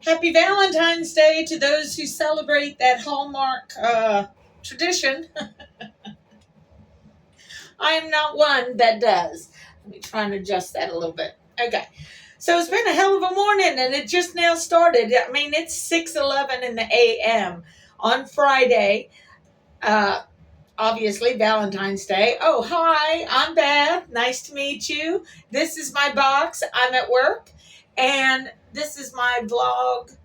Happy Valentine's Day to those who celebrate that Hallmark tradition. I am not one that does. Let me try and adjust that a little bit. Okay. So it's been a hell of a morning and it just now started. I mean, it's 6:11 in the a.m. on Friday. Uh, Obviously, Valentine's Day. Oh, hi, I'm Beth. Nice to meet you. This is my box. I'm at work. And this is my vlog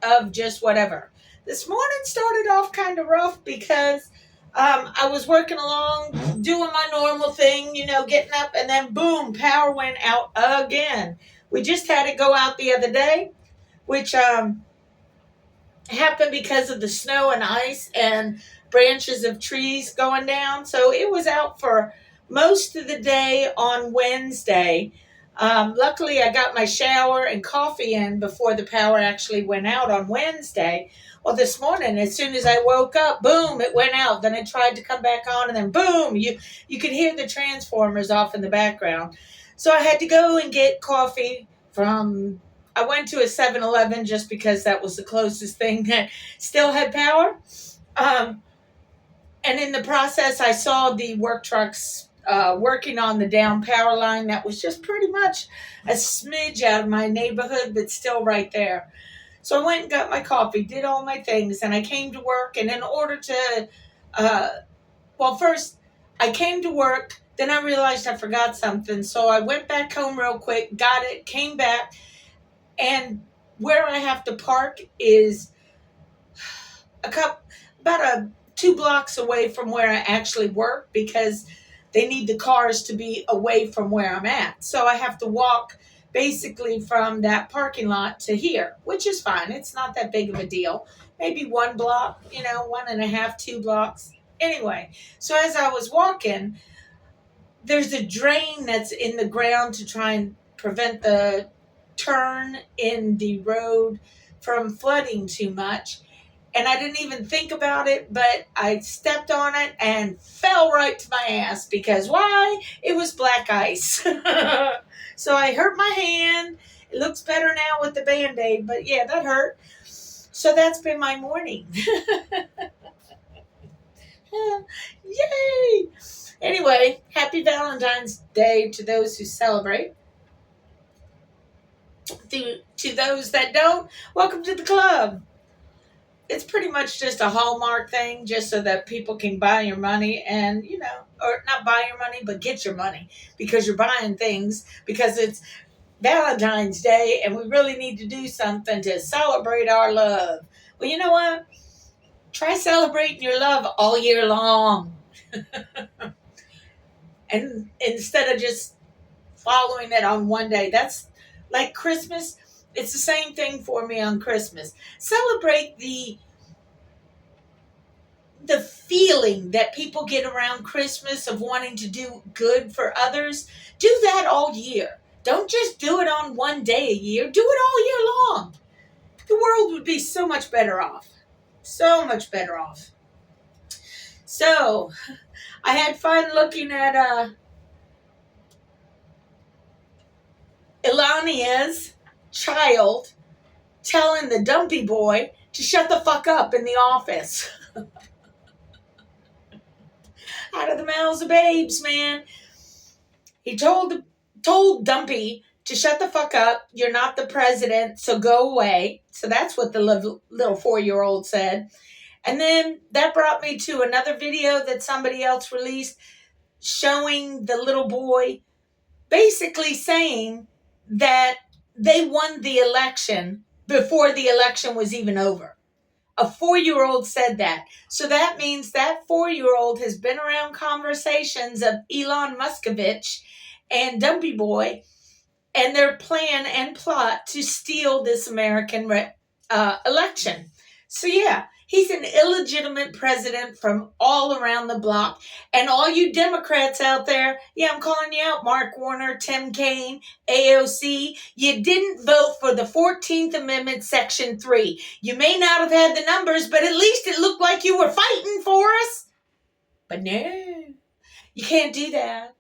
of just whatever. This morning started off kind of rough because I was working along, doing my normal thing, getting up, and then boom, power went out again. We just had it go out the other day, which happened because of the snow and ice and branches of trees going down. So it was out for most of the day on Wednesday. Luckily, I got my shower and coffee in before the power actually went out on Wednesday. Well, this morning, as soon as I woke up, boom, it went out. Then it tried to come back on, and then boom, you could hear the transformers off in the background. So I had to go and get coffee from. I went to a 7-Eleven just because that was the closest thing that still had power. Um, and in the process, I saw the work trucks working on the down power line that was just pretty much a smidge out of my neighborhood, but still right there. So I went and got my coffee, did all my things, and I came to work. And in order to, uh, first I came to work, then I realized I forgot something. So I went back home real quick, got it, came back, and where I have to park is about 2 blocks away from where I actually work because they need the cars to be away from where I'm at. So I have to walk basically from that parking lot to here, which is fine. It's not that big of a deal. Maybe 1 block, 1.5, 2 blocks. Anyway, so as I was walking, there's a drain that's in the ground to try and prevent the turn in the road from flooding too much. And I didn't even think about it, but I stepped on it and fell right to my ass because why? It was black ice. So I hurt my hand. It looks better now with the Band-Aid, but yeah, that hurt. So that's been my morning. Yay! Anyway, happy Valentine's Day to those who celebrate. To those that don't, welcome to the club. It's pretty much just a Hallmark thing, just so that people can buy your money and, or not buy your money, but get your money because you're buying things because it's Valentine's Day and we really need to do something to celebrate our love. Well, you know what? Try celebrating your love all year long. And instead of just following it on one day, that's like Christmas. It's the same thing for me on Christmas. Celebrate the feeling that people get around Christmas of wanting to do good for others. Do that all year. Don't just do it on one day a year. Do it all year long. The world would be so much better off. So much better off. So, I had fun looking at Elania's child telling the dumpy boy to shut the fuck up in the office. Out of the mouths of babes, man. He told Dumpy to shut the fuck up. You're not the president, so go away. So that's what the little 4-year-old said. And then that brought me to another video that somebody else released showing the little boy basically saying that they won the election before the election was even over. A 4-year-old said that. So that means that 4-year-old has been around conversations of Elon Muskovich and Dumpy Boy and their plan and plot to steal this American election. So yeah, he's an illegitimate president from all around the block. And all you Democrats out there, yeah, I'm calling you out, Mark Warner, Tim Kaine, AOC, you didn't vote for the 14th Amendment, Section 3. You may not have had the numbers, but at least it looked like you were fighting for us. But no, you can't do that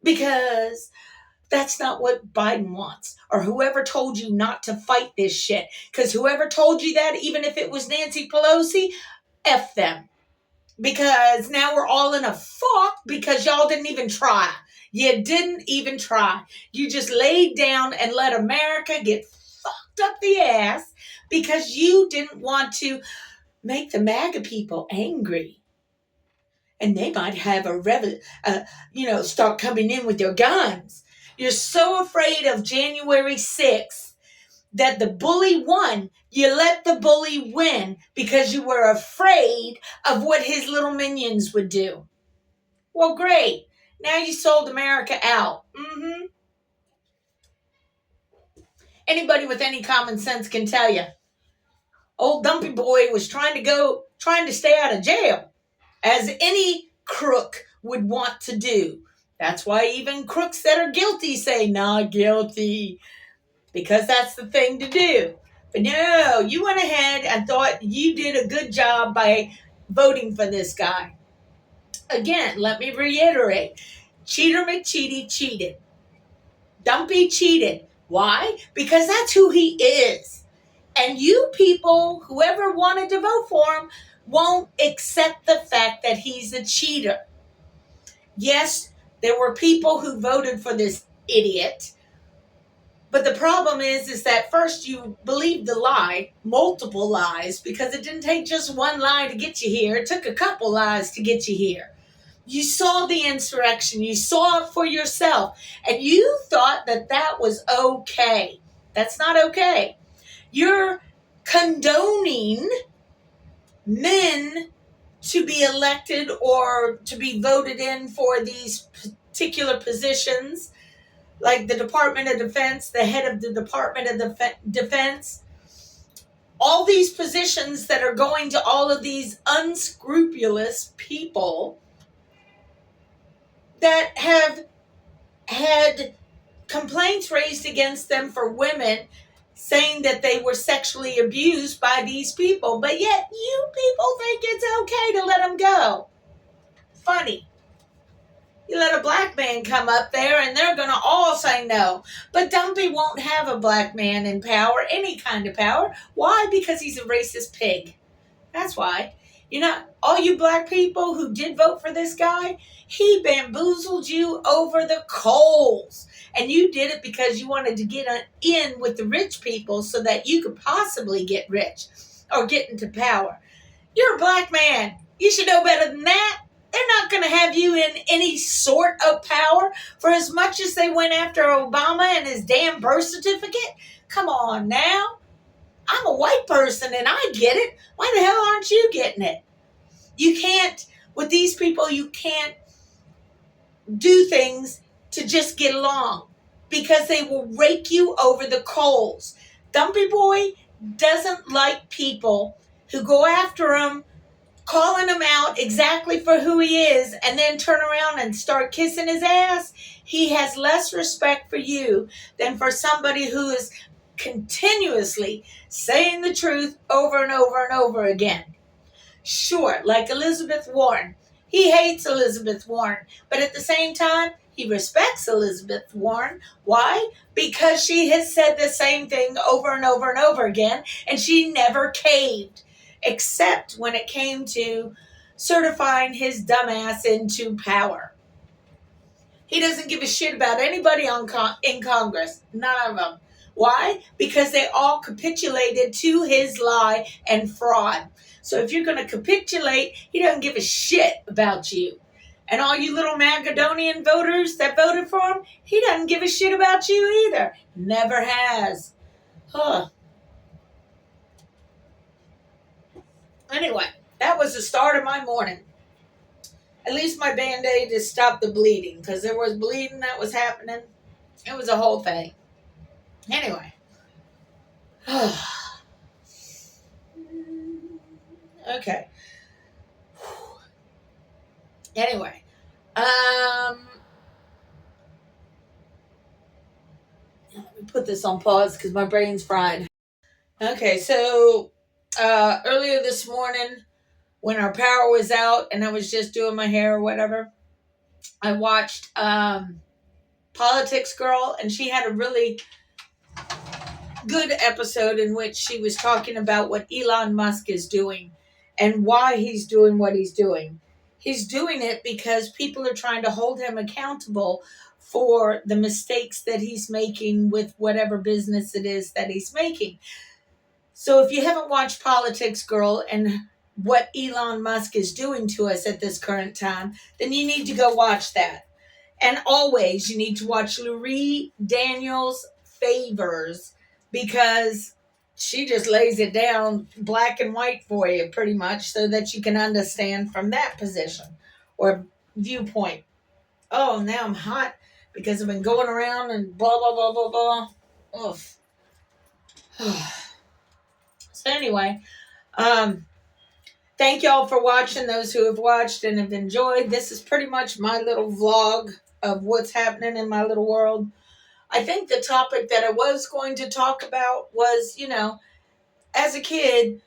because That's not what Biden wants, or whoever told you not to fight this shit. Because whoever told you that, even if it was Nancy Pelosi, F them. Because now we're all in a fuck because y'all didn't even try. You didn't even try. You just laid down and let America get fucked up the ass because you didn't want to make the MAGA people angry. And they might have start coming in with their guns. You're so afraid of January 6th that the bully won. You let the bully win because you were afraid of what his little minions would do. Well, great. Now you sold America out. Anybody with any common sense can tell you. Old Dumpy Boy was trying to stay out of jail, as any crook would want to do. That's why even crooks that are guilty say not guilty, because that's the thing to do. But no, you went ahead and thought you did a good job by voting for this guy. Again, let me reiterate. Cheater McCheaty cheated. Dumpy cheated. Why? Because that's who he is. And you people, whoever wanted to vote for him, won't accept the fact that he's a cheater. Yes, there were people who voted for this idiot. But the problem is that first you believed the lie, multiple lies, because it didn't take just one lie to get you here. It took a couple lies to get you here. You saw the insurrection. You saw it for yourself. And you thought that that was okay. That's not okay. You're condoning men to be elected or to be voted in for these particular positions, like the Department of Defense, the head of the Department of Defense, all these positions that are going to all of these unscrupulous people that have had complaints raised against them for women, saying that they were sexually abused by these people, but yet you people think it's okay to let them go. Funny. You let a black man come up there and they're going to all say no. But Dumpy won't have a black man in power, any kind of power. Why? Because he's a racist pig. That's why. You know, all you black people who did vote for this guy, he bamboozled you over the coals. And you did it because you wanted to get in with the rich people so that you could possibly get rich or get into power. You're a black man. You should know better than that. They're not going to have you in any sort of power for as much as they went after Obama and his damn birth certificate. Come on now. I'm a white person and I get it. Why the hell aren't you getting it? You can't, with these people, you can't do things to just get along because they will rake you over the coals. Dumpy Boy doesn't like people who go after him, calling him out exactly for who he is, and then turn around and start kissing his ass. He has less respect for you than for somebody who is continuously saying the truth over and over and over again. Sure, like Elizabeth Warren. He hates Elizabeth Warren, but at the same time, he respects Elizabeth Warren. Why? Because she has said the same thing over and over and over again, and she never caved, except when it came to certifying his dumbass into power. He doesn't give a shit about anybody in Congress. None of them. Why? Because they all capitulated to his lie and fraud. So if you're going to capitulate, he doesn't give a shit about you. And all you little Macedonian voters that voted for him, he doesn't give a shit about you either. Never has. Huh. Anyway, that was the start of my morning. At least my Band-Aid just stopped the bleeding, because there was bleeding that was happening. It was a whole thing. Anyway. Okay. Anyway. Let me put this on pause because my brain's fried. Okay, so earlier this morning, when our power was out and I was just doing my hair or whatever, I watched Politics Girl, and she had a really good episode in which she was talking about what Elon Musk is doing and why he's doing what he's doing. He's doing it because people are trying to hold him accountable for the mistakes that he's making with whatever business it is that he's making. So if you haven't watched Politics Girl and what Elon Musk is doing to us at this current time, then you need to go watch that. And always you need to watch Lurie Daniels Favors, because she just lays it down black and white for you pretty much so that you can understand from that position or viewpoint. Oh, now I'm hot because I've been going around and blah, blah, blah, blah, blah. Oof. So anyway, thank y'all for watching, those who have watched and have enjoyed. This is pretty much my little vlog of what's happening in my little world. I think the topic that I was going to talk about was, as a kid,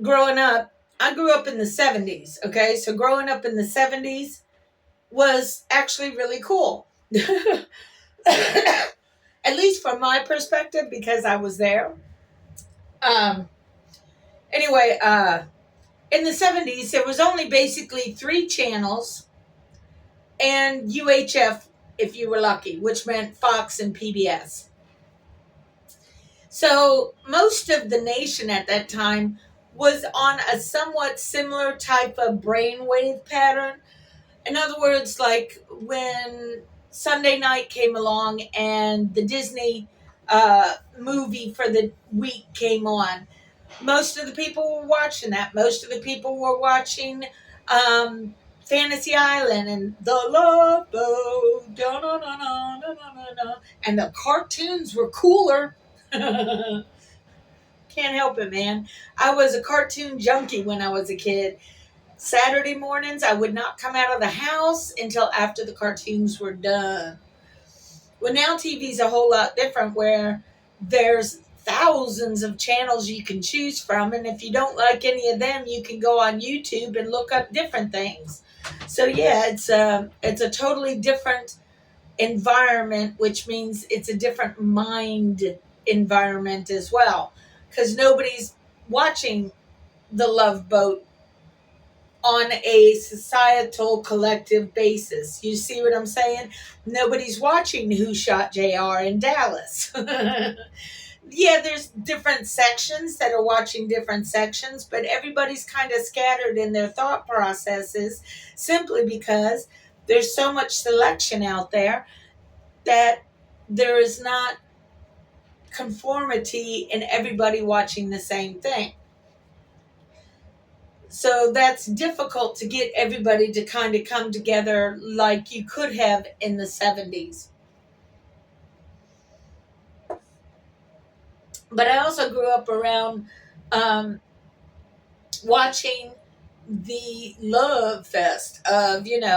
growing up, I grew up in the 70s, okay? So growing up in the 70s was actually really cool. At least from my perspective, because I was there. Anyway, in the 70s, there was only basically 3 channels and UHF, if you were lucky, which meant Fox and PBS. So most of the nation at that time was on a somewhat similar type of brainwave pattern. In other words, like when Sunday night came along and the Disney movie for the week came on, most of the people were watching that. Most of the people were watching Fantasy Island and The Love Boat, and the cartoons were cooler. Can't help it, man. I was a cartoon junkie when I was a kid. Saturday mornings, I would not come out of the house until after the cartoons were done. Well, now TV's a whole lot different, where there's thousands of channels you can choose from, and if you don't like any of them, you can go on YouTube and look up different things. So yeah, it's a totally different environment, which means it's a different mind environment as well, because nobody's watching The Love Boat on a societal collective basis. You see what I'm saying? Nobody's watching Who Shot JR in Dallas. Yeah, there's different sections that are watching different sections, but everybody's kind of scattered in their thought processes simply because there's so much selection out there that there is not conformity in everybody watching the same thing. So that's difficult to get everybody to kind of come together like you could have in the 70s. But I also grew up around watching the love fest of, the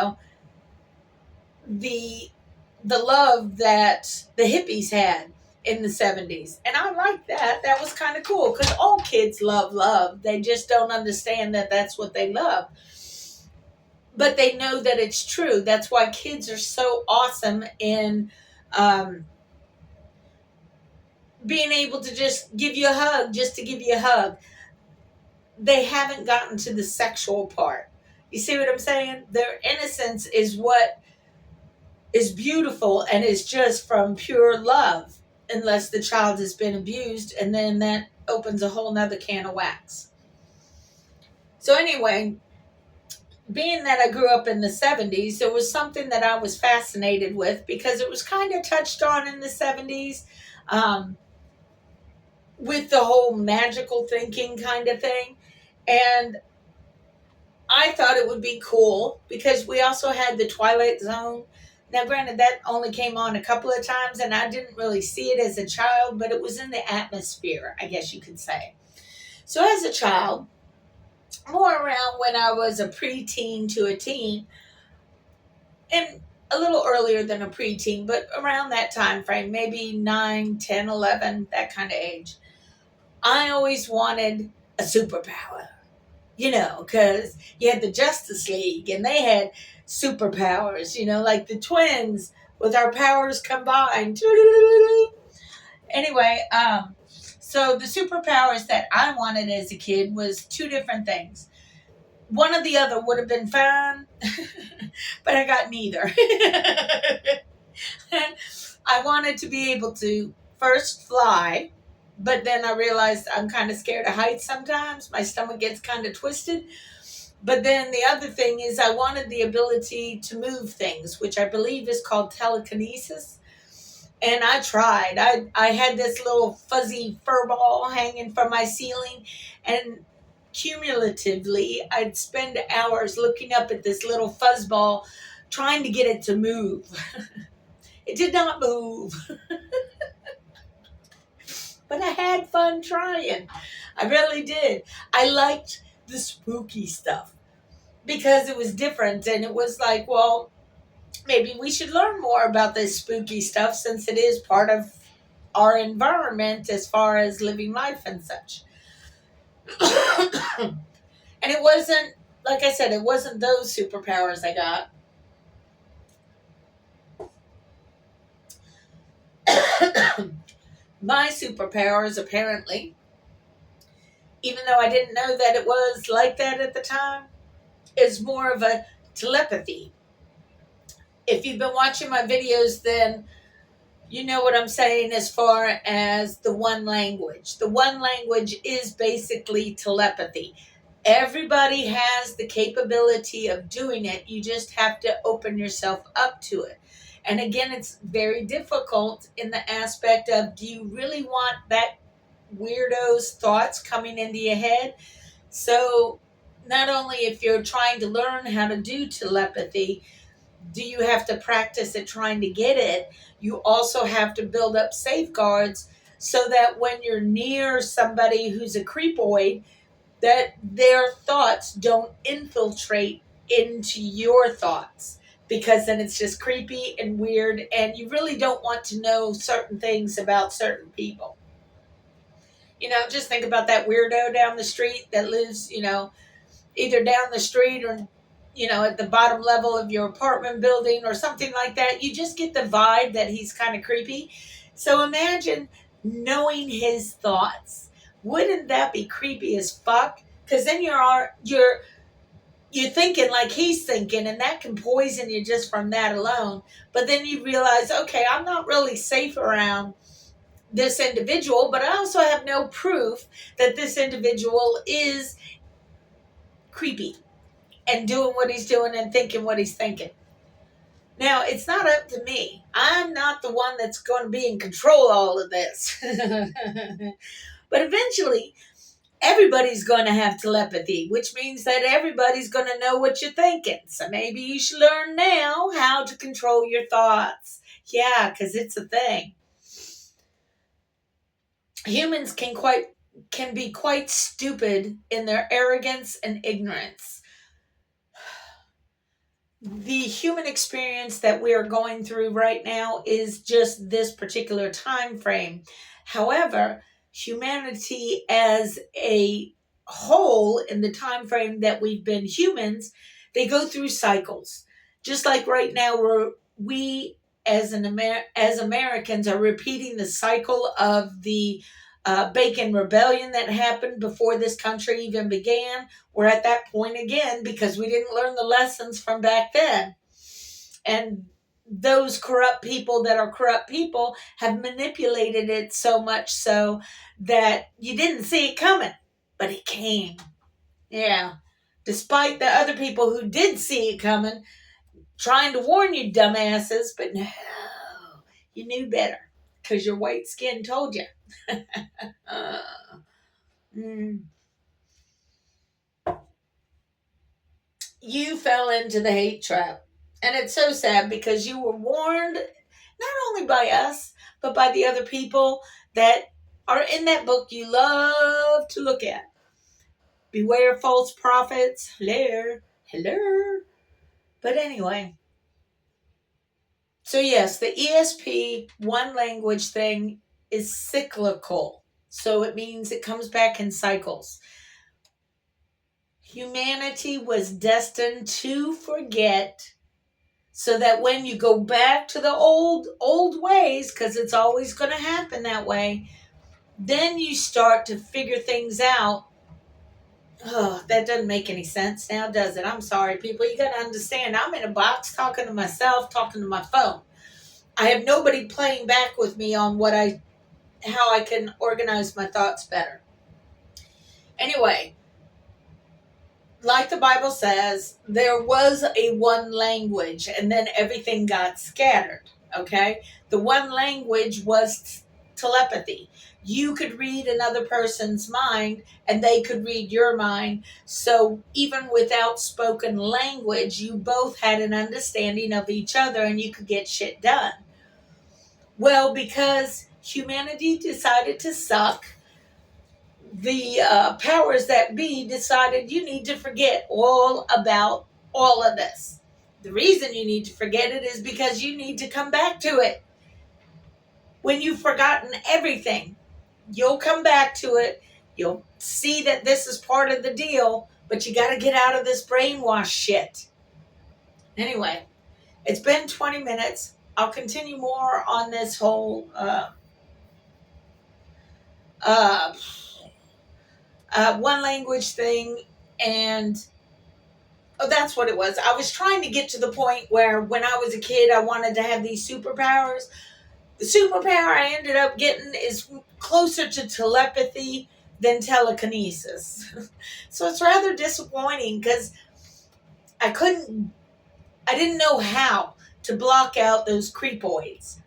love that the hippies had in the 70s. And I like that. That was kind of cool, because all kids love love. They just don't understand that that's what they love. But they know that it's true. That's why kids are so awesome in being able to just give you a hug, just to give you a hug. They haven't gotten to the sexual part. You see what I'm saying? Their innocence is what is beautiful and is just from pure love, unless the child has been abused, and then that opens a whole nother can of wax. So anyway, being that I grew up in the 70s, there was something that I was fascinated with, because it was kind of touched on in the 70s with the whole magical thinking kind of thing. And I thought it would be cool, because we also had the Twilight Zone. Now, granted, that only came on a couple of times, and I didn't really see it as a child, but it was in the atmosphere, I guess you could say. So as a child, more around when I was a preteen to a teen, and a little earlier than a preteen, but around that time frame, maybe 9, 10, 11, that kind of age, I always wanted a superpower. Because you had the Justice League, and they had superpowers, like the twins with our powers combined. Anyway, so the superpowers that I wanted as a kid was two different things. One or the other would have been fine, but I got neither. I wanted to be able to first fly, but then I realized I'm kind of scared of heights sometimes. My stomach gets kind of twisted. But then the other thing is I wanted the ability to move things, which I believe is called telekinesis. And I tried. I had this little fuzzy fur ball hanging from my ceiling, and cumulatively, I'd spend hours looking up at this little fuzz ball trying to get it to move. It did not move, but I had fun trying. I really did. I liked the spooky stuff because it was different, and it was like, well, maybe we should learn more about this spooky stuff since it is part of our environment as far as living life and such. And it wasn't, like I said, it wasn't those superpowers I got. My superpowers, apparently, even though I didn't know that it was like that at the time, is more of a telepathy. If you've been watching my videos, then you know what I'm saying as far as the one language. The one language is basically telepathy. Everybody has the capability of doing it. You just have to open yourself up to it. And again, it's very difficult in the aspect of, do you really want that weirdo's thoughts coming into your head? So not only if you're trying to learn how to do telepathy, do you have to practice at trying to get it, you also have to build up safeguards so that when you're near somebody who's a creepoid, that their thoughts don't infiltrate into your thoughts, because then it's just creepy and weird, and you really don't want to know certain things about certain people. Just think about that weirdo down the street that lives, either down the street or at the bottom level of your apartment building or something like that. You just get the vibe that he's kind of creepy. So imagine knowing his thoughts. Wouldn't that be creepy as fuck? Because then you're thinking like he's thinking, and that can poison you just from that alone. But then you realize, okay, I'm not really safe around this individual, but I also have no proof that this individual is creepy and doing what he's doing and thinking what he's thinking. Now, it's not up to me. I'm not the one that's going to be in control of all of this. But eventually, everybody's going to have telepathy, which means that everybody's going to know what you're thinking. So maybe you should learn now how to control your thoughts. Yeah, because it's a thing. Humans can be quite stupid in their arrogance and ignorance. The human experience that we are going through right now is just this particular time frame. However, humanity as a whole, in the time frame that we've been humans, they go through cycles. Just like right now, we as Americans are repeating the cycle of the Bacon Rebellion that happened before this country even began. We're at that point again because we didn't learn the lessons from back then. And those corrupt people that are corrupt people have manipulated it so much so that you didn't see it coming, but it came. Yeah. Despite the other people who did see it coming, trying to warn you, dumbasses, but no, you knew better because your white skin told you. Mm. You fell into the hate trap. And it's so sad because you were warned not only by us, but by the other people that are in that book you love to look at. Beware false prophets. Hello. Hello. But anyway. So yes, the ESP one language thing is cyclical. So it means it comes back in cycles. Humanity was destined to forget so that when you go back to the old ways, because it's always going to happen that way, then you start to figure things out. Oh, that doesn't make any sense now, does it? I'm sorry, people. You got to understand, I'm in a box talking to myself, talking to my phone. I have nobody playing back with me on how I can organize my thoughts better. Anyway, like the Bible says, there was a one language and then everything got scattered. Okay? The one language was telepathy. You could read another person's mind and they could read your mind. So even without spoken language, you both had an understanding of each other and you could get shit done. Well, because humanity decided to suck, the powers that be decided you need to forget all about all of this. The reason you need to forget it is because you need to come back to it. When you've forgotten everything, you'll come back to it. You'll see that this is part of the deal, but you got to get out of this brainwash shit. Anyway, it's been 20 minutes. I'll continue more on this whole uh, one language thing, and oh, that's what it was. I was trying to get to the point where when I was a kid, I wanted to have these superpowers. The superpower I ended up getting is closer to telepathy than telekinesis. So it's rather disappointing because I didn't know how to block out those creepoids.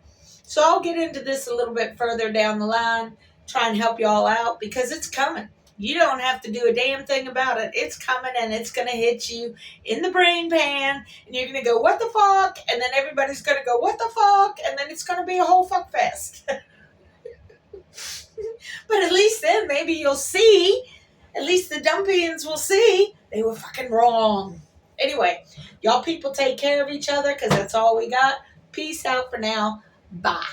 So I'll get into this a little bit further down the line, try and help y'all out because it's coming. You don't have to do a damn thing about it. It's coming and it's going to hit you in the brain pan and you're going to go, what the fuck? And then everybody's going to go, what the fuck? And then it's going to be a whole fuck fest. But at least then maybe you'll see, at least the dumpians will see they were fucking wrong. Anyway, y'all people take care of each other because that's all we got. Peace out for now. Bye.